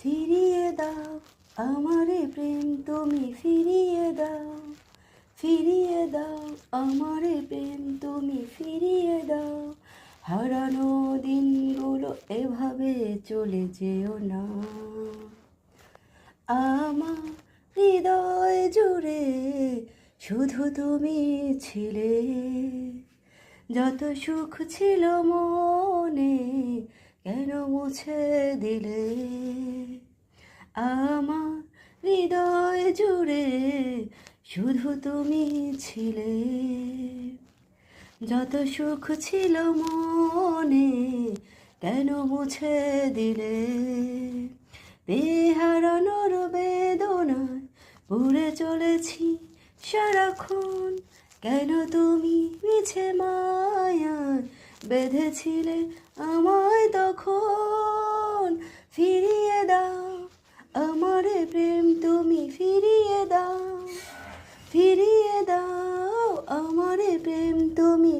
ফিরিয়ে দাও আমারে প্রেম তুমি ফিরিয়ে দাও, ফিরিয়ে দাও আমারে প্রেম তুমি ফিরিয়ে দাও। হারানো দিনগুলো এভাবে চলে যেও না। আমার হৃদয় জুড়ে শুধু তুমি ছিলে, যত সুখ ছিল মনে কেন মুছে দিলে। আমার হৃদয় জুড়ে শুধু তুমি ছিলে, যত সুখ ছিল মনে কেন মুছে দিলে। বেহারানোর বেদনায় পুড়ে চলেছি সারাক্ষণ, কেন তুমি মিছে মায়ায় বেঁধেছিলে আমায় তখন। ফিরিয়ে দাও আমারে প্রেম তুমি ফিরিয়ে দাও, ফিরিয়ে দাও আমারে প্রেম তুমি